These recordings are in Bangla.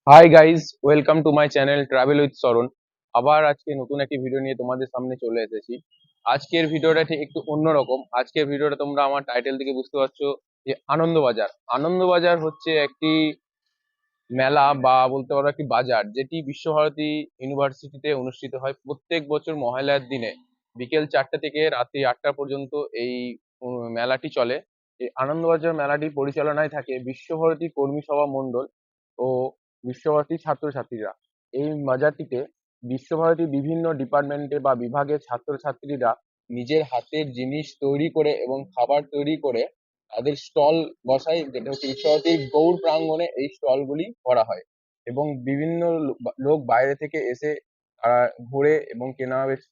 Hi guys, welcome to my channel travel with সরণ। আবার আজকে নতুন একটি ভিডিও নিয়ে তোমাদের সামনে চলে এসেছি। আজকের ভিডিওটা ঠিক একটু অন্যরকম। আজকের ভিডিওটা তোমরা আমার টাইটেল থেকে বুঝতে পারছো যে আনন্দবাজার। আনন্দবাজার হচ্ছে একটি মেলা বা বলতে পারো একটি বাজার, যেটি বিশ্বভারতী ইউনিভার্সিটিতে অনুষ্ঠিত হয় প্রত্যেক বছর মহালয়ার দিনে বিকেল 4টা থেকে রাত্রি 8টা পর্যন্ত। এই মেলাটি চলে। এই আনন্দবাজার মেলাটি পরিচালনায় থাকে বিশ্বভারতী কর্মী সভা মণ্ডল ও বিশ্বভারতী ছাত্রছাত্রীরা। এই বাজারটিতে বিশ্বভারতী বিভিন্ন ডিপার্টমেন্টে বা বিভাগের ছাত্রছাত্রীরা নিজের হাতের জিনিস তৈরি করে এবং খাবার তৈরি করে তাদের স্টল বসায়, যেটা হচ্ছে বিশ্বভারতীর গৌড় প্রাঙ্গণে এই স্টল গুলি করা হয়। এবং বিভিন্ন লোক বাইরে থেকে এসে তারা ঘোরে এবং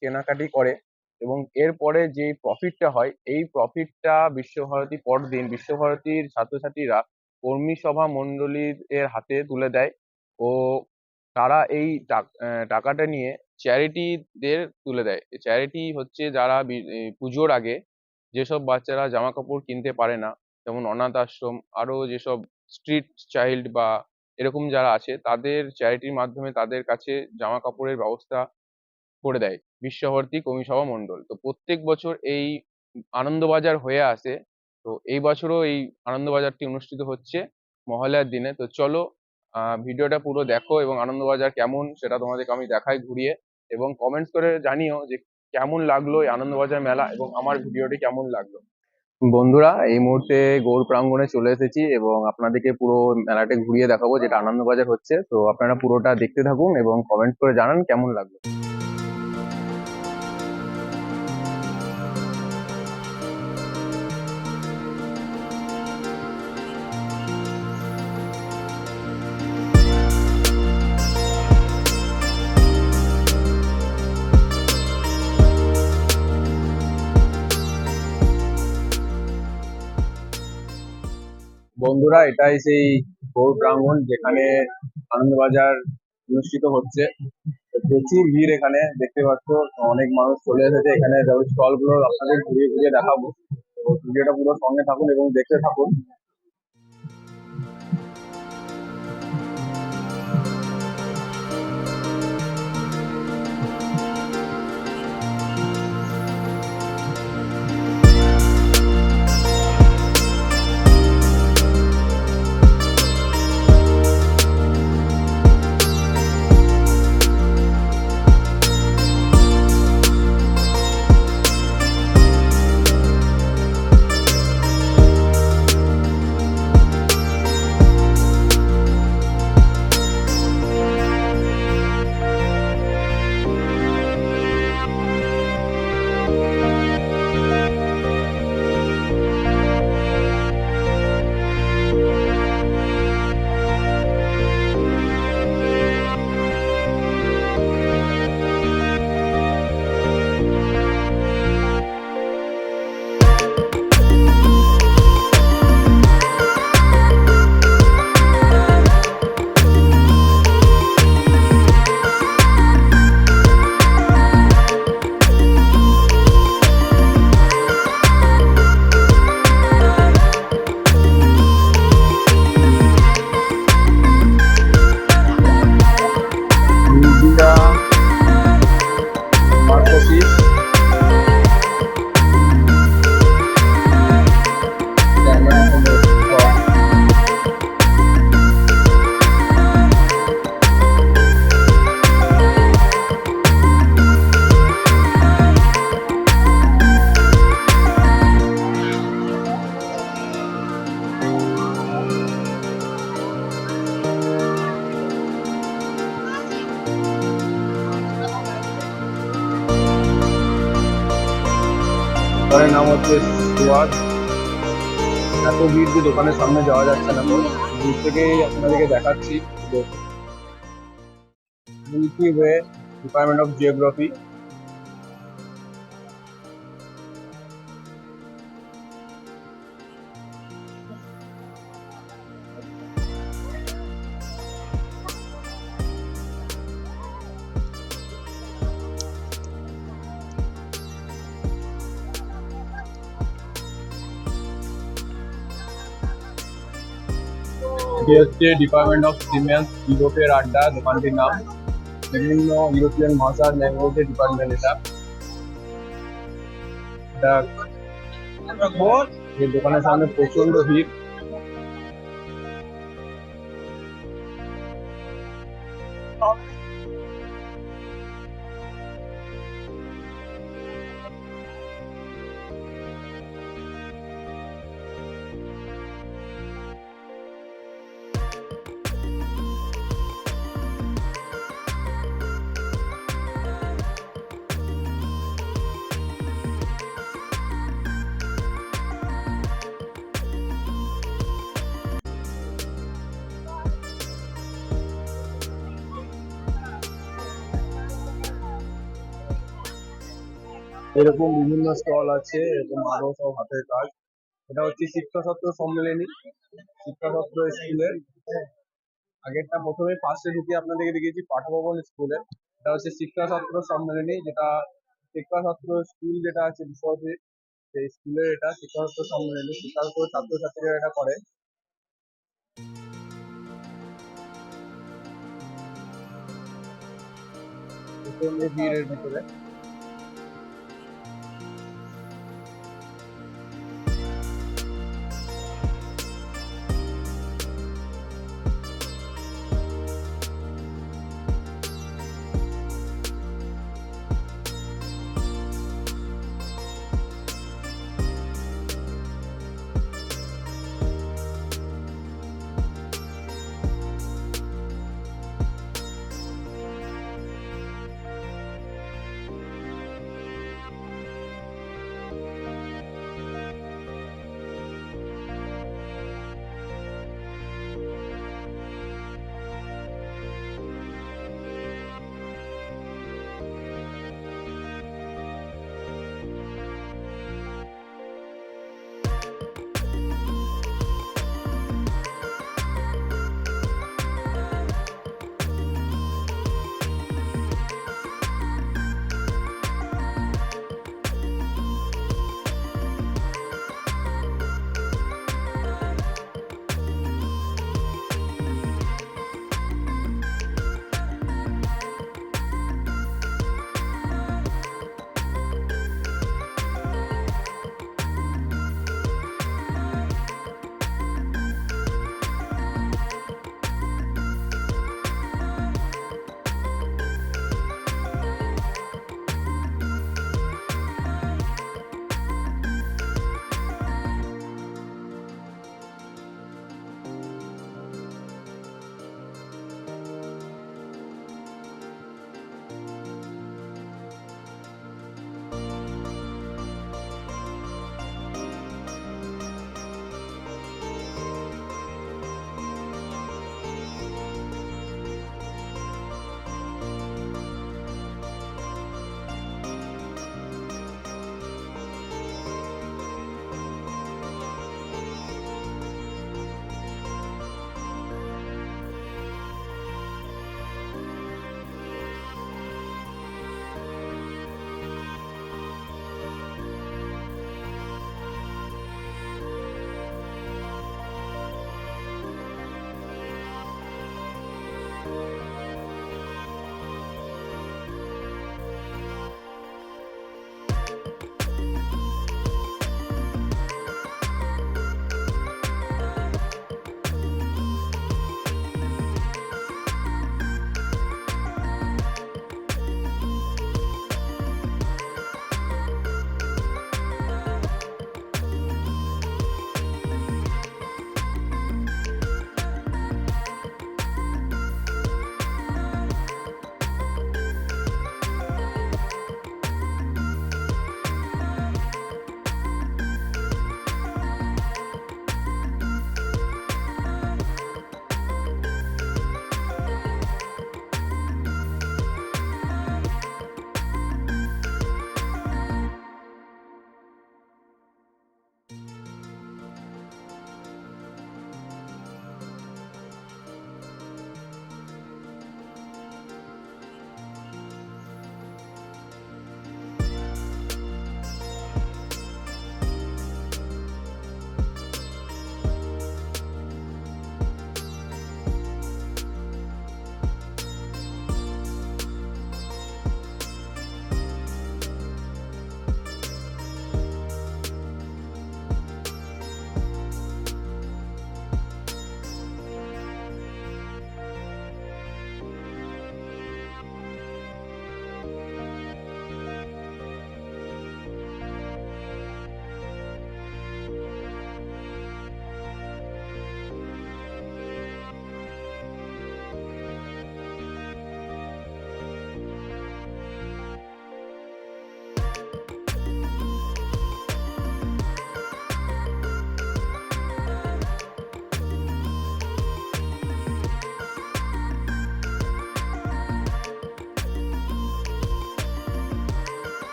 কেনাকাটি করে। এবং এরপরে যে প্রফিটটা হয়, এই প্রফিটটা বিশ্বভারতী পরদিন বিশ্বভারতীর ছাত্রছাত্রীরা কর্মী সভা মণ্ডলীর এর হাতে তুলে দেয়। ও তারা এই টাকাটা নিয়ে চ্যারিটিদের তুলে দেয়। চ্যারিটি হচ্ছে যারা পুজোর আগে যেসব বাচ্চারা জামা কাপড় কিনতে পারে না, যেমন অনাথ আশ্রম, আরো যেসব স্ট্রিট চাইল্ড বা এরকম যারা আছে, তাদের চ্যারিটির মাধ্যমে তাদের কাছে জামা কাপড়ের ব্যবস্থা করে দেয় বিশ্বভারতী কবি সভা মণ্ডল। তো প্রত্যেক বছর এই আনন্দবাজার হয়ে আসে। তো এই বছরও এই আনন্দবাজারটি অনুষ্ঠিত হচ্ছে মহালয়ার দিনে। তো চলো ভিডিওটা পুরো দেখো এবং আনন্দবাজার কেমন সেটা তোমাদেরকে আমি দেখাই ঘুরিয়ে। এবং কমেন্টস করে জানিও যে কেমন লাগলো এই আনন্দবাজার মেলা এবং আমার ভিডিওটি কেমন লাগলো। বন্ধুরা, এই মুহূর্তে গৌড় প্রাঙ্গণে চলে এসেছি এবং আপনাদেরকে পুরো মেলাটা ঘুরিয়ে দেখাবো, যেটা আনন্দবাজার হচ্ছে। তো আপনারা পুরোটা দেখতে থাকুন এবং কমেন্ট করে জানান কেমন লাগলো। বন্ধুরা, এটাই সেই গৌড় প্রাঙ্গণ যেখানে আনন্দবাজার অনুষ্ঠিত হচ্ছে। তো প্রচুর ভিড় এখানে দেখতে পাচ্ছ। অনেক মানুষ চলে এসেছে এখানে। স্টল গুলো আপনাদের ঘুরিয়ে ঘুরিয়ে দেখাবো। তো ভিডিওটা পুরো সঙ্গে থাকুন এবং দেখতে থাকুন। মিডিয়া মার্কোসিস দোকানের নাম হচ্ছে সুয়াদ। এত ভিড় যে দোকানের সামনে যাওয়া যাচ্ছে না। তো দূর থেকেই আপনাদেরকে দেখাচ্ছি। Milky way, department of geography. এটি হচ্ছে ডিপার্টমেন্ট অফ সিমেন্স ইউরোপের আড্ডা দোকানটির নাম। বিভিন্ন ইউরোপিয়ান ভাষার ল্যাঙ্গুয়েজের ডিপার্টমেন্ট এটা। এই দোকানের সামনে প্রচন্ড ভিড়। এরকম বিভিন্ন স্টল আছে, এরকম আরো সব হাতের কাজ। এটা হচ্ছে শিক্ষা ছাত্র সম্মেলনী, শিক্ষা ছাত্র স্কুলের। আগেরটা প্রথমে ফার্স্টে ঢুকে আপনাদেরকে দেখিয়েছি পাঠভবন স্কুলে। এটা হচ্ছে শিক্ষা ছাত্র সম্মেলনী, যেটা শিক্ষা ছাত্র স্কুল যেটা আছে বিশ্বভারতী, সেই স্কুলের এটা শিক্ষা ছাত্র সম্মেলনী। শিক্ষা ছাত্র ছাত্রছাত্রীরা এটা করে। প্রচন্ড ভিড়ের ভিতরে।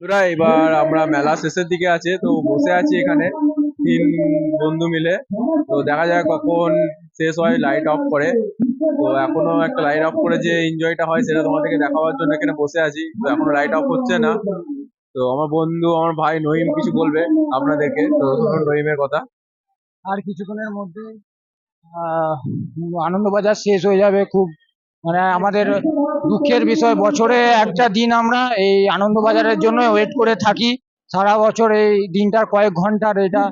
বন্ধুরা এবার আমরা মেলা শেষের দিকে আছে, তো বসে আছি এখানে 3 বন্ধু মিলে। তো দেখা যায় কখন শেষ হয়, লাইট অফ করে। তো এখনো একটা লাইট অফ করে যে এনজয়টা হয় সেটা তোমাদেরকে দেখাবার জন্য এখানে বসে আছি। তো এখনো লাইট অফ হচ্ছে না। তো আমার বন্ধু, আমার ভাই নহিম কিছু বলবে আপনাদেরকে, তো শুনুন নহিমের কথা। আর কিছুক্ষণের মধ্যে আহ, আনন্দবাজার শেষ হয়ে যাবে। খুব মানে আমাদের দুঃখের বিষয়, বছরে একটা দিন আমরা এই আনন্দবাজারের জন্য ওয়েট করে থাকি সারা বছর। এই দিনটার কয়েক ঘন্টার এটা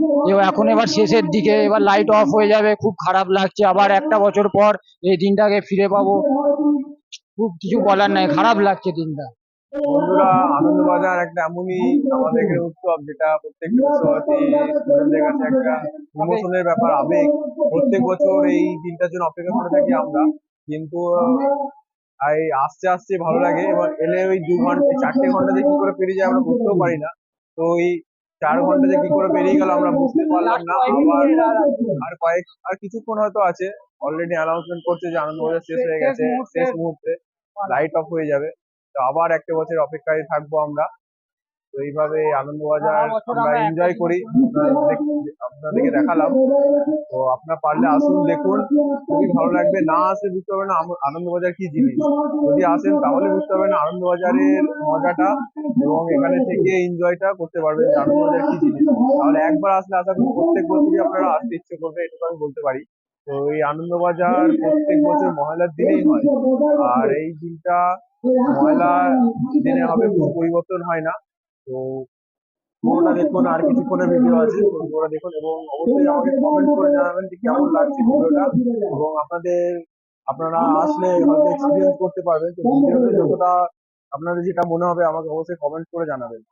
এখন এবার শেষের দিকে, এবার লাইট অফ হয়ে যাবে। খুব খারাপ লাগছে, আবার একটা বছর পর এই দিনটাকে ফিরে পাবো। খুব কিছু বলার নাই, খারাপ লাগছে দিনটা। বন্ধুরা, আনন্দবাজার একটা এমনই আমাদের এখানে উৎসব, যেটা প্রত্যেকটা বিশ্বভারতী স্টুডেন্টদের কাছে একটা ইমোশনের ব্যাপার, আবেগ। প্রত্যেক বছর এই দিনটার জন্য অপেক্ষা করে থাকি আমরা। কিন্তু এই আসতে আসতে ভালো লাগে, এবং এলে ওই 2 ঘন্টা 4টে ঘন্টা যে কি করে পেরিয়ে যায় আমরা বুঝতেও পারি না। তো ওই 4 ঘন্টা যে কি করে পেরিয়ে গেল আমরা বুঝতে পারলাম না। আবার আর কিছুক্ষণ হয়তো আছে। অলরেডি অ্যানাউন্সমেন্ট করছে যে আনন্দবাজার শেষ হয়ে গেছে, শেষ মুহূর্তে লাইট অফ হয়ে যাবে। তো আবার একটা বছর অপেক্ষায় থাকবো আমরা। তো এইভাবে আনন্দবাজার আমরা এনজয় করি, আপনাদেরকে দেখালাম। তো আপনারা পারলে আসুন, দেখুন, খুবই ভালো লাগবে। না আসলে বুঝতে পারবেন না আনন্দবাজার কি জিনিস। যদি আসেন তাহলে বুঝতে পারবেন আনন্দবাজারের মজাটা, এবং এখানে থেকে এনজয়টা করতে পারবেন যে আনন্দবাজার কি জিনিস। তাহলে একবার আসলে আশা করি প্রত্যেক বছরই আপনারা আসতে ইচ্ছে করবে, এটুকু আমি বলতে পারি। তো এই আনন্দবাজার প্রত্যেক বছর মহালয়ার দিনেই হয়, আর এই দিনটা ময়লা দিনে হবে, কোনো পরিবর্তন হয় না। তো পুরোটা দেখুন, আর কিছুক্ষণের ভিডিও আছে, তো পুরোটা দেখুন, এবং অবশ্যই আমাকে কমেন্ট করে জানাবেন যে কেমন লাগছে ভিডিওটা। এবং আপনারা আসলে হয়তো এক্সপিরিয়েন্স করতে পারবেন। তো ভিডিওতে যতটা আপনাদের যেটা মনে হবে আমাকে অবশ্যই কমেন্ট করে জানাবেন।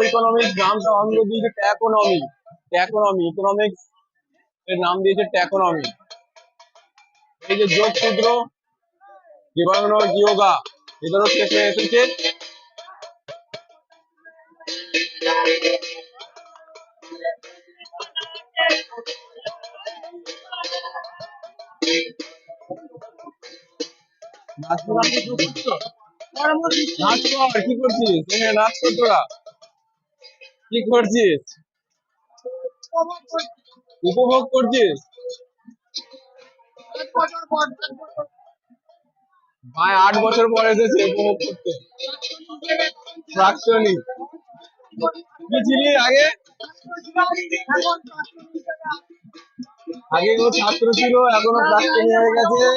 ইকোনমিক্স নামটা অঙ্গ দিয়েছে ট্যাকোনমি। ইকোনমিক্স এর নাম দিয়েছে ট্যাকোনমি। এই যে যোগ সূত্র, জীবাণু, যোগা, এদেরও শেষে এসেছে। নাচ কর, কি করছিস? নাচ কর, তোরা কি করছিস? উপভোগ করছিস? ভাই 8 বছর পর এসেছে উপভোগ করতে। প্রাক্তনী কি ছিলি আগে? আগে ও ছাত্র ছিল, এখনো প্রাক্তনী হয়ে গেছে।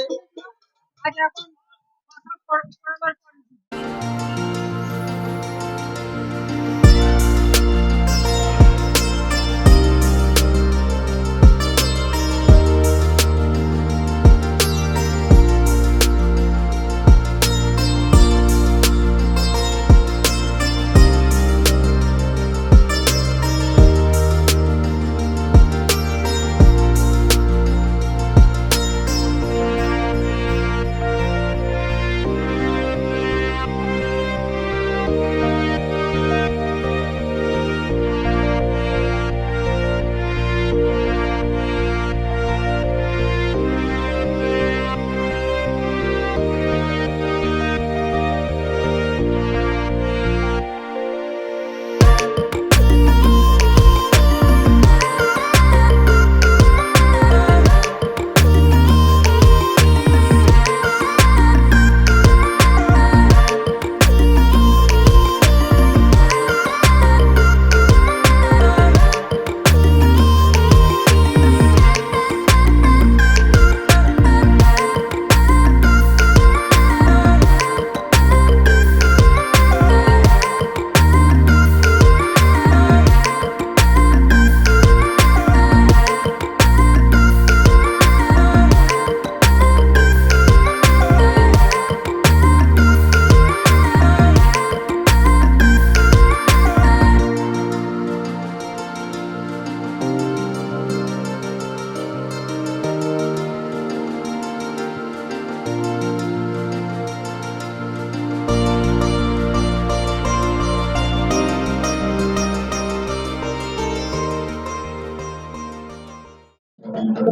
সঙ্গে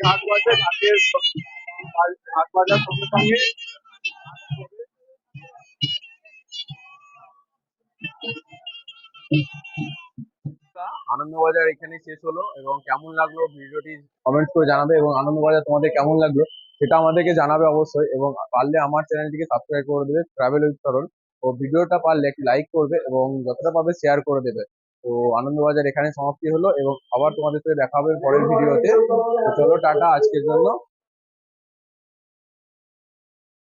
ঢাক বাজে, ঢাক বাজার সঙ্গে সঙ্গে আনন্দবাজার এখানে শেষ হলো। এবং কেমন লাগলো ভিডিওটি কমেন্ট করে জানাবে, এবং আনন্দবাজার তোমাদের কেমন লাগলো সেটা আমাদেরকে জানাবে অবশ্যই। এবং পারলে আমার চ্যানেলটিকে সাবস্ক্রাইব করে দেবে, ট্রাভেল উইথ তরুণ। ও ভিডিওটা পারলে একটি লাইক করবে এবং যতটা পারবে শেয়ার করে দেবে। তো আনন্দবাজার এখানে সমাপ্তি হলো, এবং আবার তোমাদের সাথে দেখা হবে পরের ভিডিওতে। তো চলো টাটা আজকের জন্য।